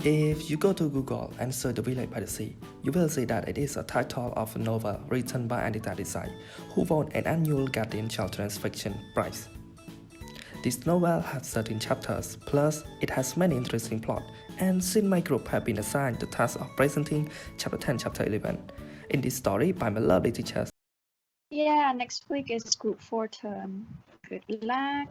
If you go to Google and search The Village by the Sea, you will see that it is a title of a novel written by Anita Desai, who won an annual Guardian Children's Fiction Prize. This novel has 13 chapters, plus it has many interesting plots, and since my group have been assigned the task of presenting chapter 10, chapter 11 in this story by my lovely teachers. Yeah, next week is group 4 term. Good luck.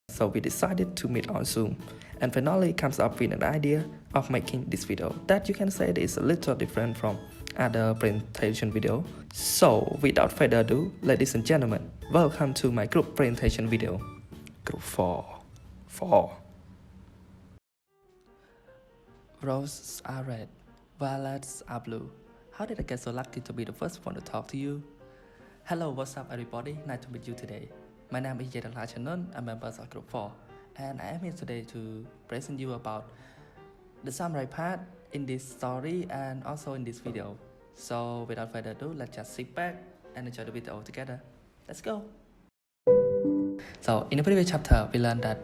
So we decided to meet on Zoom and finally comes up with an idea of making this video that you can say it is a little different from other presentation video. So without further ado, ladies and gentlemen, welcome to my group presentation video. Group 4. Roses are red, violets are blue. How did I get so lucky to be the first one to talk to you? Hello, what's up everybody, nice to meet you today. My name is 10&11, a member of Group 4, and I am here today to present you about the summary part in this story and also in this video. So without further ado, let's just sit back and enjoy the video together. Let's go! So in the previous chapter, we learned that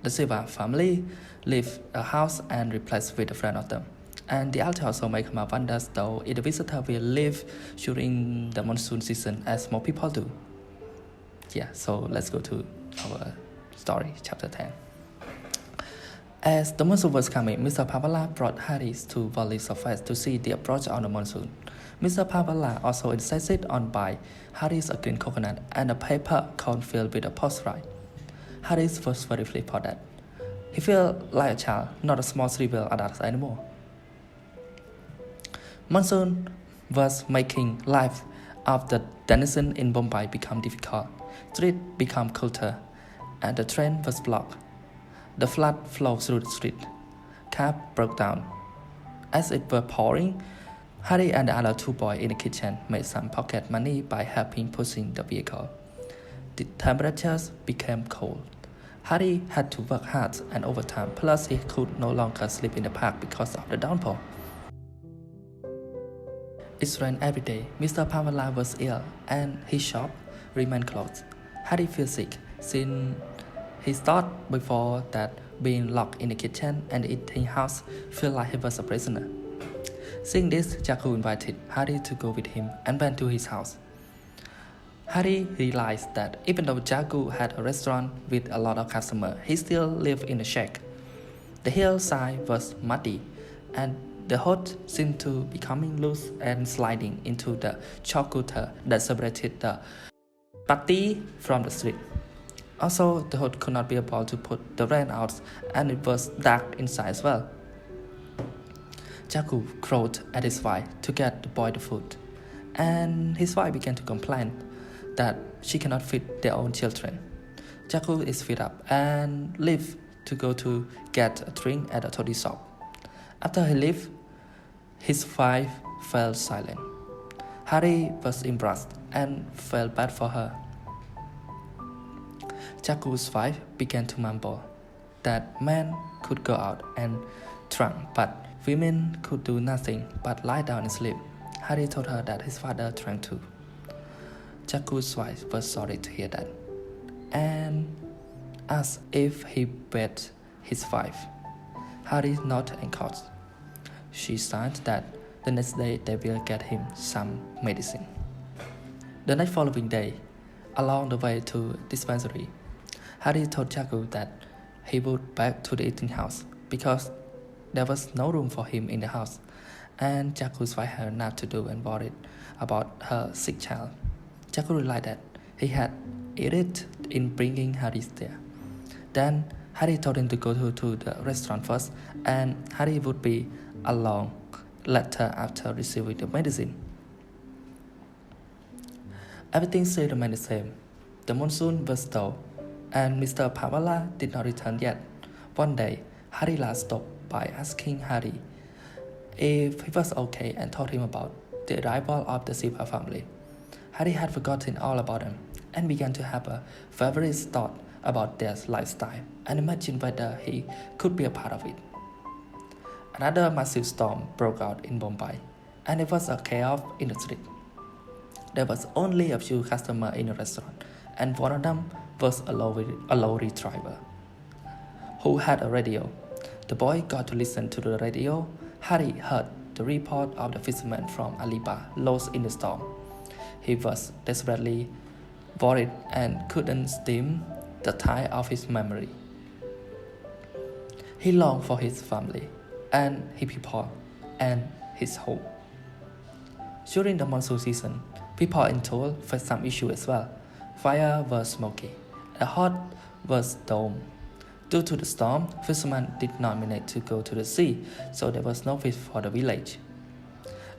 the Silva family leave a house and replaced with a friend of them. And the author also make my wonders though if the visitor will live during the monsoon season as more people do. Yeah, so let's go to our story, chapter 10. As the monsoon was coming, Mr. Pavala brought Harris to Valley Surface to see the approach of the monsoon. Mr. Pavala also insisted on buying Harris a green coconut and a paper cone filled with a postcard. Harris was very pleased for that. He felt like a child, not a small cerebral adult anymore. Monsoon was making life of the denizens in Bombay become difficult. Streets become colder, and the train was blocked. The flood flowed through the street. Cab broke down. As it were pouring, Harry and the other two boys in the kitchen made some pocket money by helping pushing the vehicle. The temperatures became cold. Harry had to work hard and overtime, plus he could no longer sleep in the park because of the downpour. It rained every day. Mr. Pavala was ill and his shop remained closed. Harry felt sick since he thought before that being locked in the kitchen and the eating house felt like he was a prisoner. Seeing this, Jaku invited Harry to go with him and went to his house. Harry realized that even though Jaku had a restaurant with a lot of customers, he still lived in a shack. The hillside was muddy and the hood seemed to be coming loose and sliding into the chalk gutter that separated the party from the street. Also, the hood could not be able to put the rain out and it was dark inside as well. Jaku crowed at his wife to get the boy the food, and his wife began to complain that she cannot feed their own children. Jaku is fed up and left to go to get a drink at a toddy shop. After he left, his wife fell silent. Harry was embarrassed and felt bad for her. Jaku's wife began to mumble that men could go out and drink, but women could do nothing but lie down and sleep. Harry told her that his father drank too. Jaku's wife was sorry to hear that and asked if he bet his wife. Harry nodded and called. She signed that the next day they will get him some medicine. The next following day, along the way to dispensary, Harry told Jaku that he would back to the eating house because there was no room for him in the house, and Jaku's wife had enough to do and worried about her sick child. Jaku realized that he had erred in bringing Harry there. Then Harry told him to go to the restaurant first, and Harry would be along later after receiving the medicine. Everything still remained the same. The monsoon was dull, and Mr. Pavala did not return yet. One day, Harry last stopped by asking Harry if he was okay and told him about the arrival of the Silva family. Harry had forgotten all about them and began to have a feverish thought about their lifestyle and imagined whether he could be a part of it. Another massive storm broke out in Bombay, and it was a chaos in the street. There was only a few customers in the restaurant, and one of them was a lorry driver who had a radio. The boy got to listen to the radio. Harry heard the report of the fisherman from Aliba lost in the storm. He was desperately worried and couldn't stem the tide of his memory. He longed for his family and his people and his home. During the monsoon season, people in Toul faced some issue as well. Fire was smoky, the hut was domed. Due to the storm, fishermen did not manage to go to the sea, so there was no fish for the village.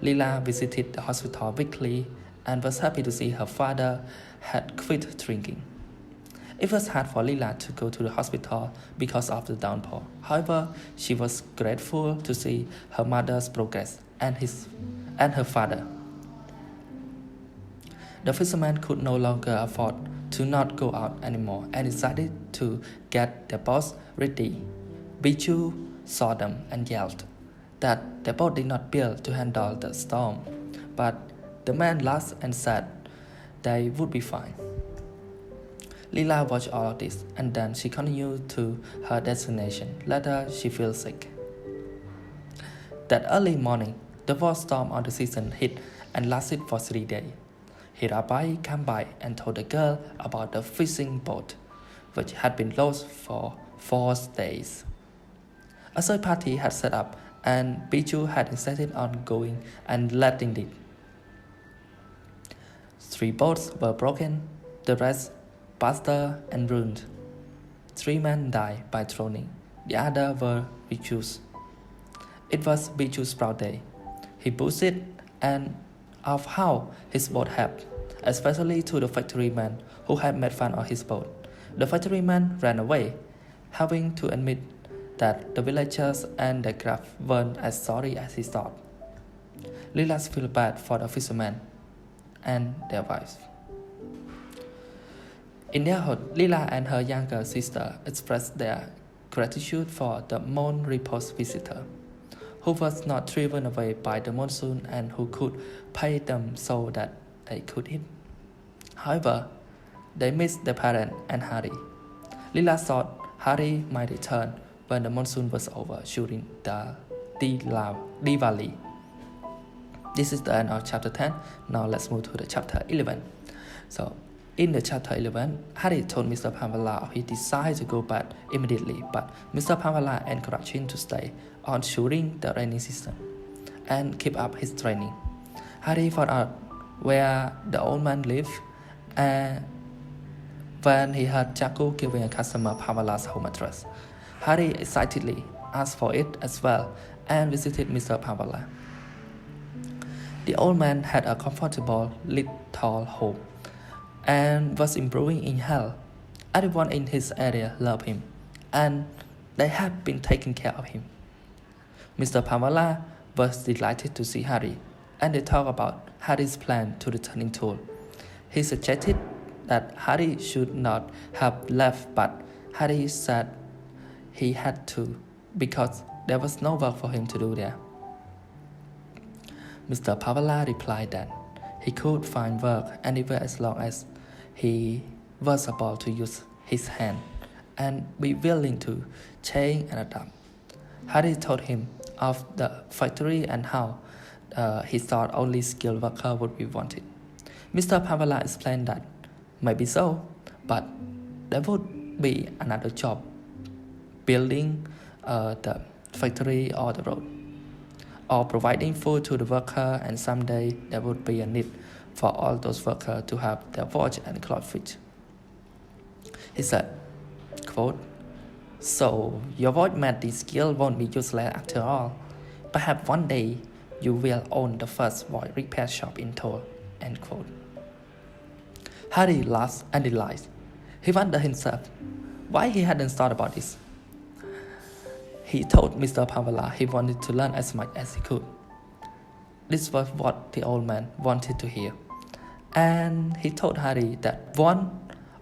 Lila visited the hospital weekly and was happy to see her father had quit drinking. It was hard for Lila to go to the hospital because of the downpour. However, she was grateful to see her mother's progress and her father. The fishermen could no longer afford to not go out anymore and decided to get their boats ready. Bijou saw them and yelled that their boat did not build to handle the storm, but the man laughed and said they would be fine. Lila watched all of this and then she continued to her destination. Later, she fell sick. That early morning, the worst storm of the season hit and lasted for 3 days. Hirabai came by and told the girl about the fishing boat, which had been lost for 4 days. A search party had set up and Bijou had insisted on going and letting it. 3 boats were broken, the rest busted and ruined. 3 men died by drowning, the others were recused. It was Bijou's proud day. He boasted of how his boat helped, especially to the factoryman who had made fun of his boat. The factoryman ran away, having to admit that the villagers and the craft weren't as sorry as he thought. Lila felt bad for the fishermen and their wives. In their hut, Lila and her younger sister expressed their gratitude for the Mon Repos visitor, who was not driven away by the monsoon and who could pay them so that they could eat. However, they missed their parent and Harry. Lila thought Harry might return when the monsoon was over during the Diwali. This is the end of chapter 10. Now let's move to the chapter 11. So, in the chapter 11, Harry told Mr. Pamela of his desire to go back immediately, but Mr. Pamela encouraged him to stay on during the rainy season and keep up his training. Harry found out where the old man lived when he heard Jaco giving a customer Pamela's home address. Harry excitedly asked for it as well and visited Mr. Pamela. The old man had a comfortable little home and was improving in health. Everyone in his area loved him, and they had been taking care of him. Mr. Pamela was delighted to see Harry, and they talked about Harry's plan to return in Toul. He suggested that Harry should not have left, but Harry said he had to because there was no work for him to do there. Mr. Pamela replied that he could find work anywhere as long as he was able to use his hand and be willing to change and adapt. Harry told him of the factory and how he thought only skilled workers would be wanted. Mr. Pamela explained that maybe so, but there would be another job building the factory or the road, or providing food to the worker, and someday there would be a need for all those workers to have their watch and clothes fit. He said, quote, "So your watch making skill won't be useless after all. Perhaps one day you will own the first watch repair shop in Toul." End quote. Harry laughed and delighted. He wondered himself why he hadn't thought about this. He told Mr. Pamela he wanted to learn as much as he could. This was what the old man wanted to hear. And he told Harry that one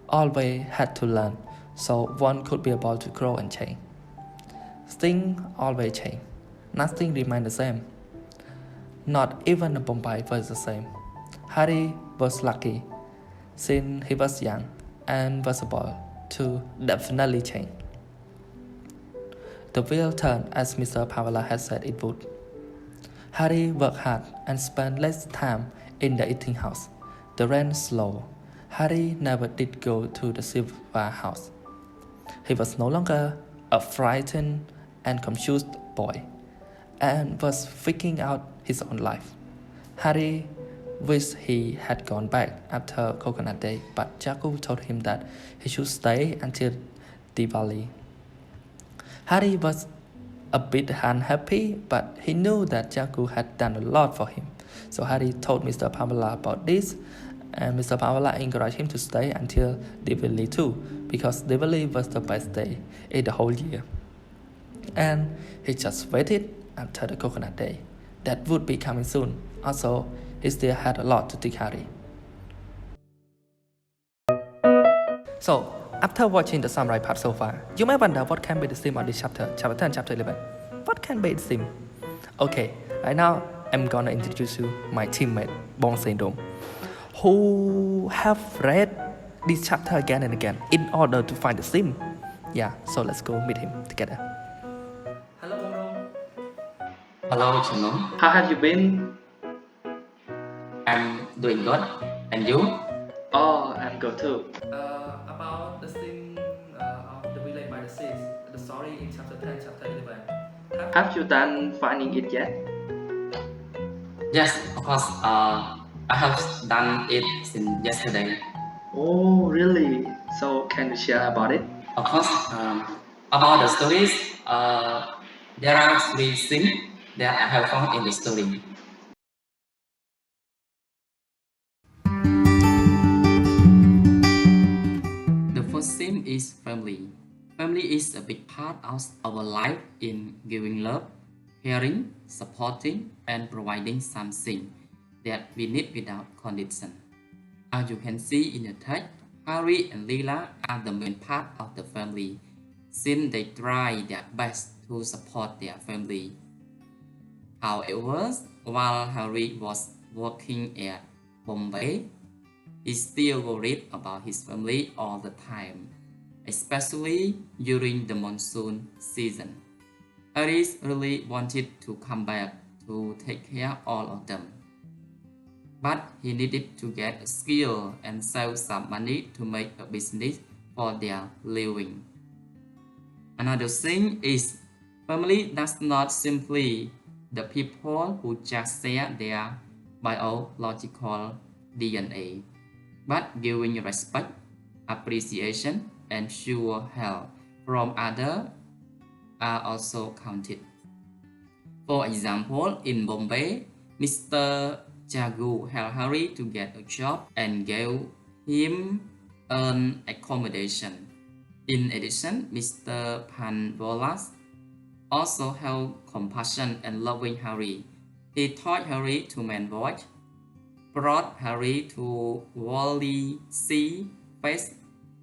always had to learn so one could be able to grow and change. Things always change. Nothing remained the same. Not even the Bombay was the same. Harry was lucky since he was young and was able to definitely change. The wheel turned as Mr. Pavela had said it would. Harry worked hard and spent less time in the eating house. The rent slow. Harry never did go to the silver house. He was no longer a frightened and confused boy, and was figuring out his own life. Harry wished he had gone back after Coconut Day, but Jagu told him that he should stay until Diwali. Harry was a bit unhappy, but he knew that Jagu had done a lot for him. So Harry told Mr. Pamela about this, and Mr. Pamela encouraged him to stay until Diwali too, because Diwali was the best day in the whole year. And he just waited until the Coconut Day. That would be coming soon. Also, he still had a lot to teach Harry. So, after watching the summary part so far, you may wonder what can be the theme of this chapter, chapter 10, chapter 11. What can be the theme? Okay, right now I'm gonna introduce you my teammate, Bong Syndrome, who have read this chapter again and again in order to find the theme. Yeah, so let's go meet him together. Hello, Bong. Hello, Chano. How have you been? I'm doing good. And you? Oh, I'm good too. About the theme of the relay by the seas, the story in chapter 10, chapter 11. Have you done finding it yet? Yes, of course. I have done it since yesterday. Oh, really? So can you share about it? Of course, about the stories, there are three things that I have found in the story. The first theme is family. Family is a big part of our life in giving love, caring, supporting, and providing something that we need without condition. As you can see in the text, Harry and Lila are the main part of the family, since they try their best to support their family. However, while Harry was working at Bombay, he still worried about his family all the time, especially during the monsoon season. Harry really wanted to come back to take care of all of them, but he needed to get a skill and save some money to make a business for their living. Another thing is, family does not simply the people who just share their biological DNA, but giving respect, appreciation, and sure help from others are also counted. For example, in Bombay, Mr. Jagu helped Harry to get a job and gave him an accommodation. In addition, Mr. Panvolas also held compassion and loving Harry. He taught Harry to man watch, brought Harry to Wally Sea Fest,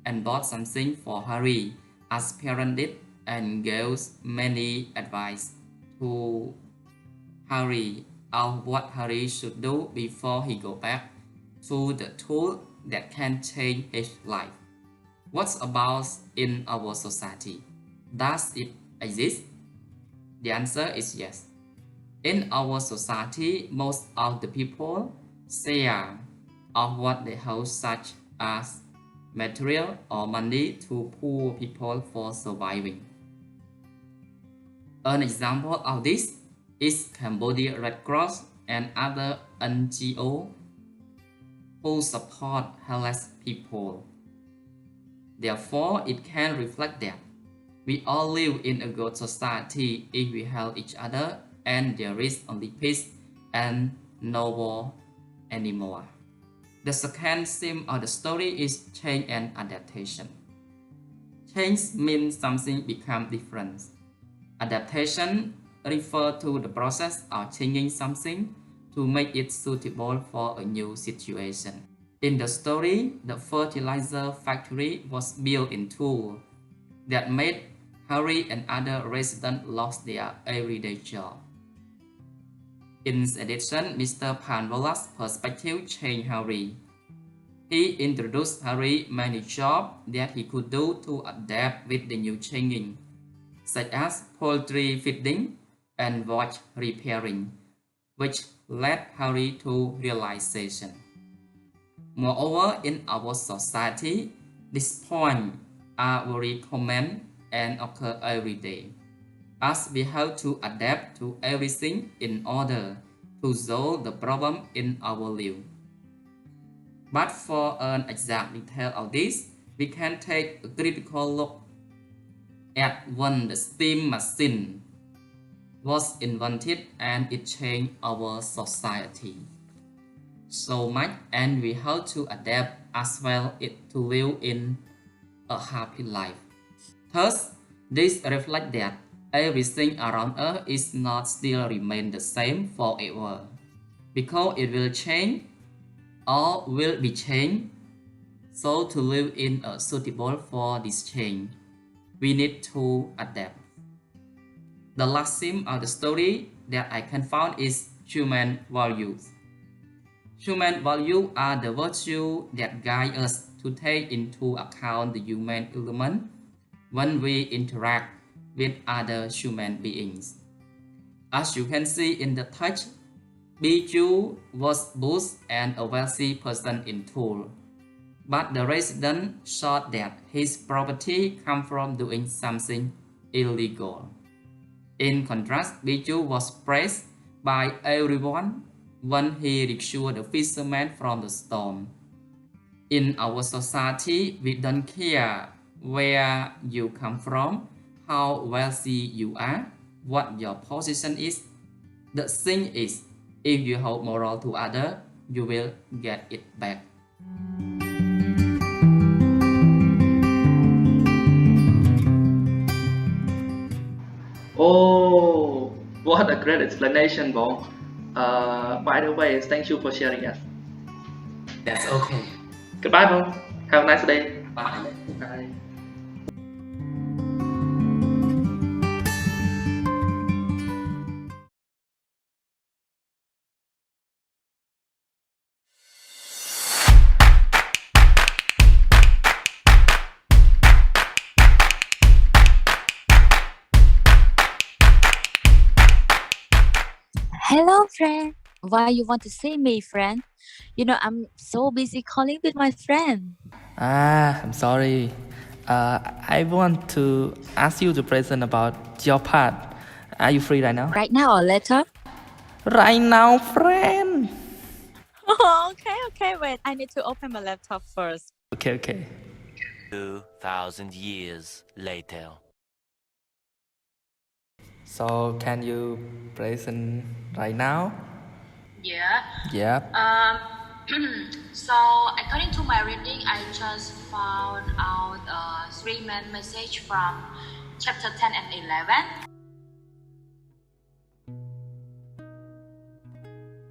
and bought something for Harry as parents did, and gave many advice to Harry of what Harry should do before he go back to the tool that can change his life. What's about in our society? Does it exist? The answer is yes. In our society, most of the people share of what they have, such as material or money, to poor people for surviving. An example of this is Cambodia Red Cross and other NGO who support helpless people. Therefore, it can reflect that we all live in a good society if we help each other, and there is only peace and no war anymore. The second theme of the story is change and adaptation. Change means something becomes different. Adaptation refers to the process of changing something to make it suitable for a new situation. In the story, the fertilizer factory was built in two that made Harry and other residents lost their everyday job. In addition, Mr. Panvola's perspective changed Harry. He introduced Harry many jobs that he could do to adapt with the new changing such as poultry feeding and watch repairing, which led Harry to realization. Moreover, in our society, these points are very common and occur every day, as we have to adapt to everything in order to solve the problem in our life. But for an exact detail of this, we can take a critical look at when the steam machine was invented and it changed our society so much, and we have to adapt as well to live in a happy life. Thus, this reflects that everything around us is not still remain the same forever, because it will change or will be changed. So to live in a suitable for this change, we need to adapt. The last theme of the story that I can find is human values. Human values are the virtues that guide us to take into account the human element when we interact with other human beings. As you can see in the text, Biju was both and a wealthy person in Toul, but the resident thought that his property came from doing something illegal. In contrast, Biju was praised by everyone when he rescued the fisherman from the storm. In our society, we don't care where you come from, how wealthy you are, what your position is. The thing is, if you hold moral to others, you will get it back. Oh, what a great explanation, Bong. By the way, thank you for sharing us. That's okay. Goodbye, Bong. Have a nice day. Bye. Bye. Hello, friend. Why you want to see me, friend? You know, I'm so busy calling with my friend. I'm sorry. I want to ask you to present about your part. Are you free right now? Right now or later? Right now, friend. Okay. Wait, I need to open my laptop first. Okay. 2,000 years later. So, can you present right now? Yeah. Yep. So according to my reading, I just found out three main message from chapter 10 and 11.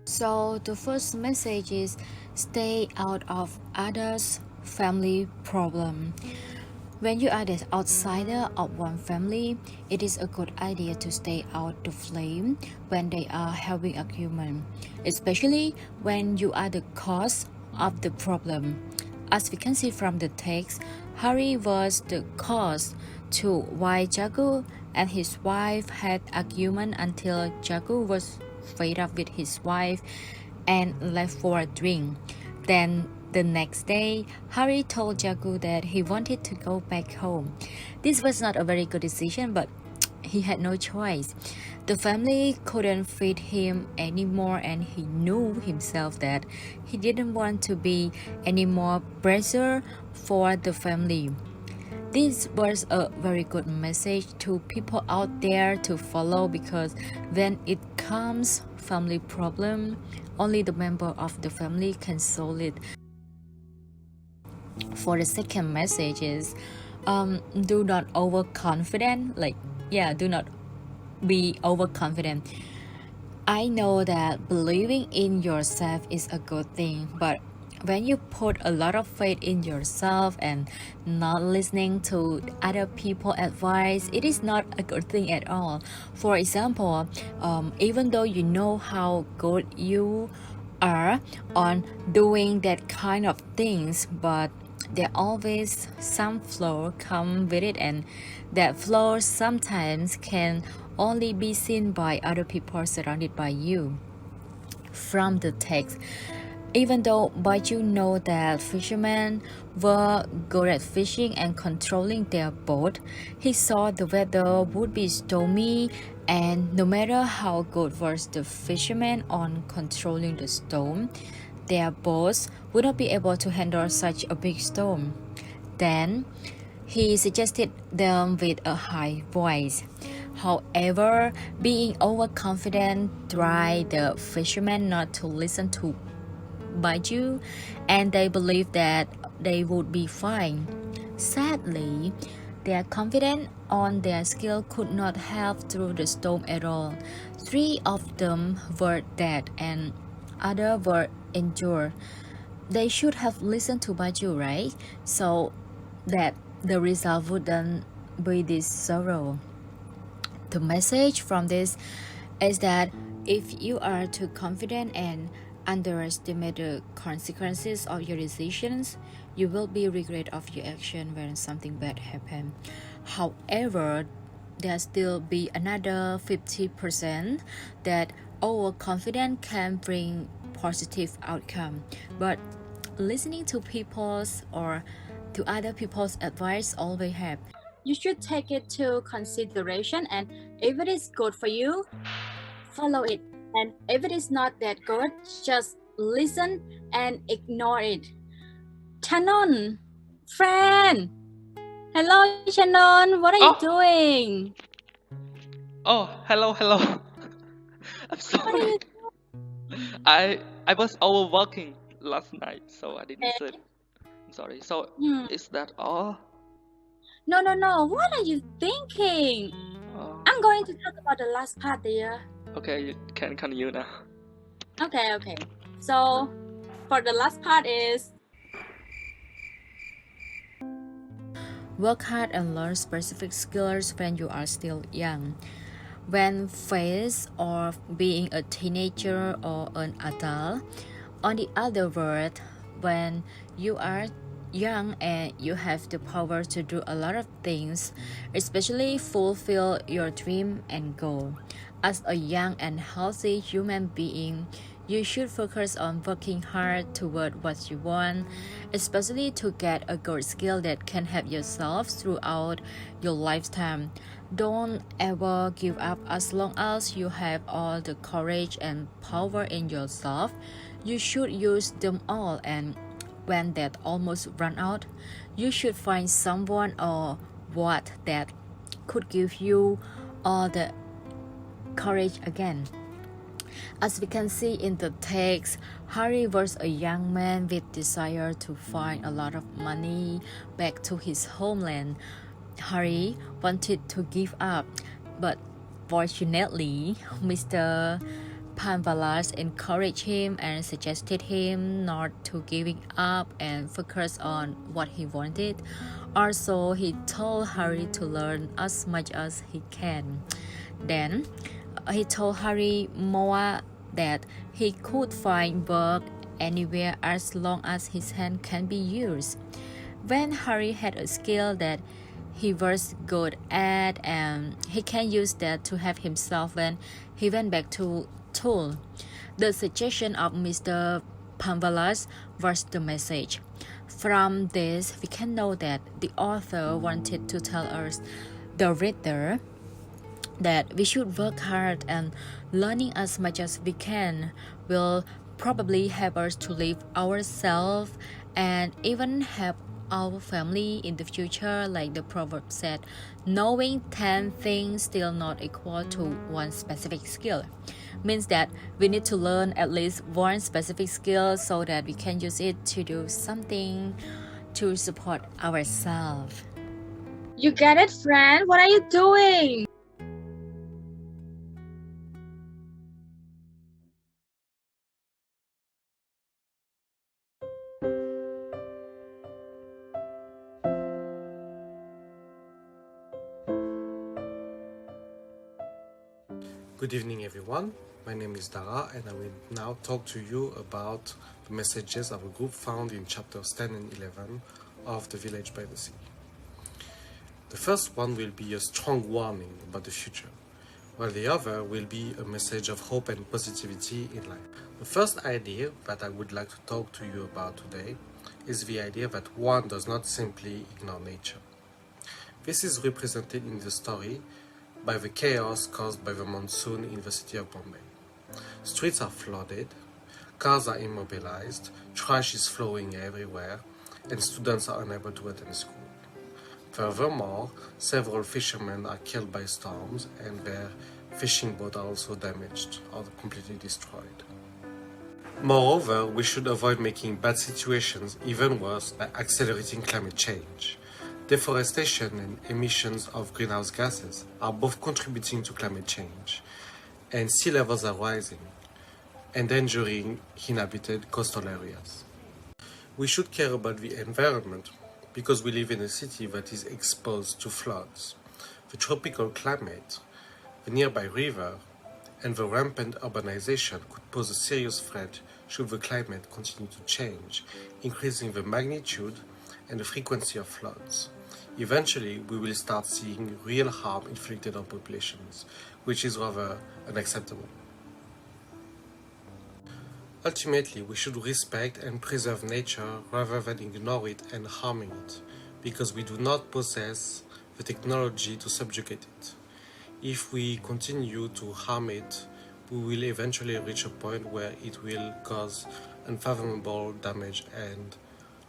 So the first message is stay out of others' family problem. When you are the outsider of one family, it is a good idea to stay out the flame when they are having argument, especially when you are the cause of the problem. As we can see from the text, Harry was the cause to why Jagu and his wife had argument until Jagu was fed up with his wife and left for a drink. Then the next day, Harry told Jagu that he wanted to go back home. This was not a very good decision, but he had no choice. The family couldn't feed him anymore, and he knew himself that he didn't want to be any more pressure for the family. This was a very good message to people out there to follow, because when it comes family problem, only the member of the family can solve it. For the second message is do not overconfident. Do not be overconfident. I know that believing in yourself is a good thing, but when you put a lot of faith in yourself and not listening to other people's advice, it is not a good thing at all. For example, even though you know how good you are on doing that kind of things, but there always some flaw come with it, and that flaw sometimes can only be seen by other people surrounded by you. From the text, even though Baju know that fishermen were good at fishing and controlling their boat, he saw the weather would be stormy, and no matter how good was the fishermen on controlling the storm, their boats would not be able to handle such a big storm. Then he suggested them with a high voice. However, being overconfident tried the fishermen not to listen to Baju, and they believed that they would be fine. Sadly, their confidence on their skill could not help through the storm at all. 3 of them were dead and others were injured. They should have listened to Baju, right? So that the result wouldn't be this sorrow. The message from this is that if you are too confident and underestimate the consequences of your decisions, you will be regret of your action when something bad happens. However, there still be another 50% that overconfidence can bring positive outcome. But listening to people's or to other people's advice always help. You should take it to consideration, and if it is good for you, follow it. And if it is not that good, just listen and ignore it. Shannon, friend. Hello, Shannon. What are you doing? Oh, hello. I'm What are sorry. you I was overworking last night, so I didn't doing? sleep. I'm sorry. So Hmm. is that all? No. What are you thinking? Oh, I'm going to talk about the last part, dear. okay, you can continue now. Okay. So, for the last part is work hard and learn specific skills when you are still young. When faced or being a teenager or an adult, on the other word, when you are young and you have the power to do a lot of things, especially fulfill your dream and goal. As a young and healthy human being, you should focus on working hard toward what you want, especially to get a good skill that can help yourself throughout your lifetime. Don't ever give up as long as you have all the courage and power in yourself. You should use them all, and when that almost run out, you should find someone or what that could give you all the courage again. As we can see in the text, Harry was a young man with desire to find a lot of money back to his homeland. Harry wanted to give up, but fortunately, Mr. Panvalas encouraged him and suggested him not to giving up and focus on what he wanted. Also, he told Harry to learn as much as he can. Then, he told Harry more that he could find work anywhere as long as his hand can be used. When Harry had a skill that he was good at, and he can use that to help himself when he went back to school. The suggestion of Mr. Panvalas was the message. From this, we can know that the author wanted to tell us, the reader, that we should work hard, and learning as much as we can will probably help us to live ourselves and even help our family in the future. Like the proverb said, knowing 10 things still not equal to one specific skill. Means that we need to learn at least one specific skill so that we can use it to do something to support ourselves. You get it, friend? What are you doing? Good evening, everyone. My name is Dara, and I will now talk to you about the messages of a group found in chapters 10 and 11 of the village by the sea. The first one will be a strong warning about the future, while the other will be a message of hope and positivity in life. The first idea that I would like to talk to you about today is the idea that one does not simply ignore nature. This is represented in the story by the chaos caused by the monsoon in the city of Bombay. Streets are flooded, cars are immobilized, trash is flowing everywhere, and students are unable to attend school. Furthermore, several fishermen are killed by storms and their fishing boats are also damaged or completely destroyed. Moreover, we should avoid making bad situations even worse by accelerating climate change. Deforestation and emissions of greenhouse gases are both contributing to climate change, and sea levels are rising, endangering inhabited coastal areas. We should care about the environment because we live in a city that is exposed to floods. The tropical climate, the nearby river, and the rampant urbanization could pose a serious threat should the climate continue to change, increasing the magnitude and the frequency of floods. Eventually, we will start seeing real harm inflicted on populations, which is rather unacceptable. Ultimately, we should respect and preserve nature rather than ignore it and harming it, because we do not possess the technology to subjugate it. If we continue to harm it, we will eventually reach a point where it will cause unfathomable damage and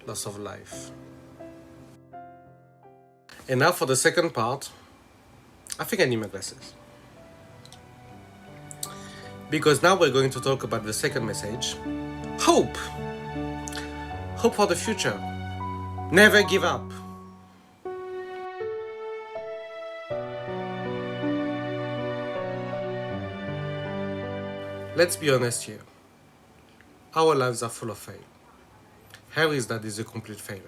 loss of life. And now for the second part, I think I need my glasses. Because now we're going to talk about the second message. Hope! Hope for the future. Never give up. Let's be honest here. Our lives are full of fail. Harry's dad is a complete failure.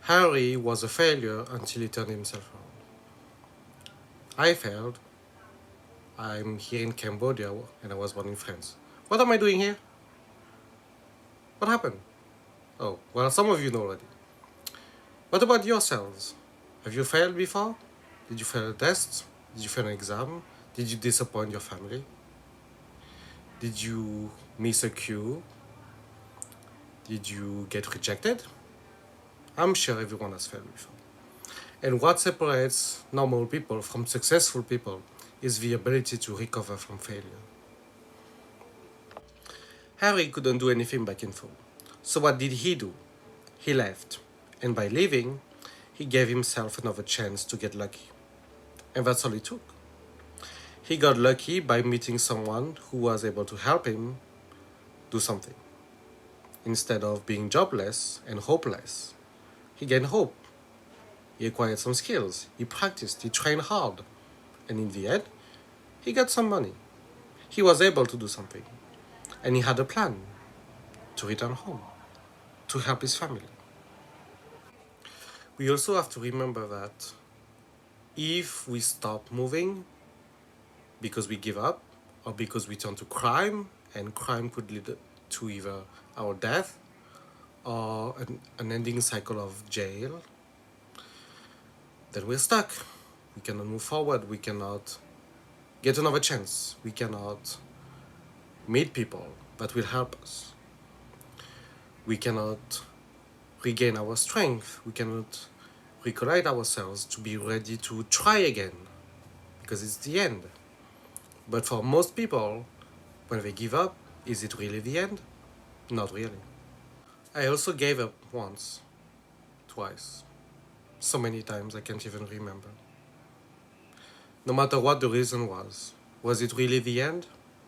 Harry was a failure until he turned himself around. I failed. I'm here in Cambodia and I was born in France. What am I doing here? What happened? Oh, well, some of you know already. What about yourselves? Have you failed before? Did you fail a test? Did you fail an exam? Did you disappoint your family? Did you miss a queue? Did you get rejected? I'm sure everyone has failed before. And what separates normal people from successful people is the ability to recover from failure. Harry couldn't do anything back in home. So what did he do? He left. And by leaving, he gave himself another chance to get lucky. And that's all it took. He got lucky by meeting someone who was able to help him do something. Instead of being jobless and hopeless, he gained hope. He acquired some skills. He practiced. He trained hard. And in the end, he got some money. He was able to do something. And he had a plan to return home, to help his family. We also have to remember that if we stop moving because we give up or because we turn to crime, and crime could lead to either our death or an ending cycle of jail, then we're stuck. We cannot move forward. We cannot get another chance. We cannot meet people that will help us. We cannot regain our strength. We cannot recollect ourselves to be ready to try again, because it's the end. But for most people, when they give up, is it really the end? Not really. I also gave up once, twice, so many times I can't even remember. No matter what the reason was it really the end?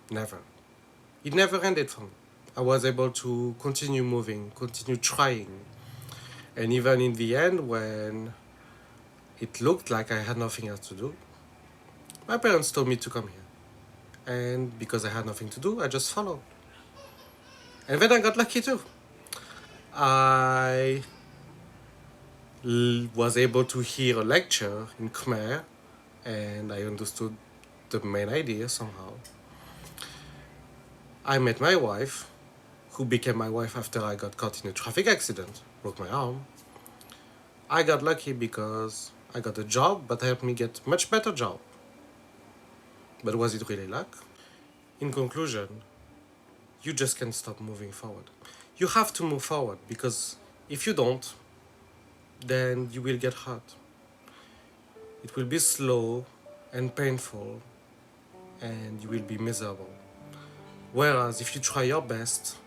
Never. It never ended for me. I was able to continue moving, continue trying. And even in the end, when it looked like I had nothing else to do, my parents told me to come here. And because I had nothing to do, I just followed. And then I got lucky too. I was able to hear a lecture in Khmer, and I understood the main idea somehow. I met my wife, who became my wife after I got caught in a traffic accident, broke my arm. I got lucky because I got a job that helped me get much better job. But was it really luck? In conclusion, you just can't stop moving forward. You have to move forward, because if you don't, then you will get hurt. It will be slow and painful, and you will be miserable. Whereas if you try your best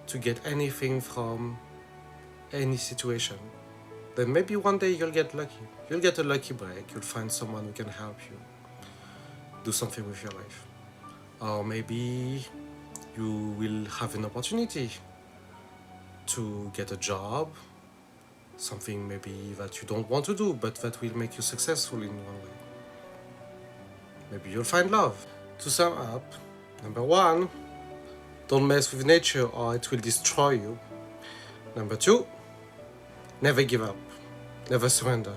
to get anything from any situation, then maybe one day you'll get lucky. You'll get a lucky break, you'll find someone who can help you do something with your life. Or maybe you will have an opportunity to get a job, something maybe that you don't want to do, but that will make you successful in one way. Maybe you'll find love. To sum up, number 1, don't mess with nature or it will destroy you. Number 2, never give up, never surrender.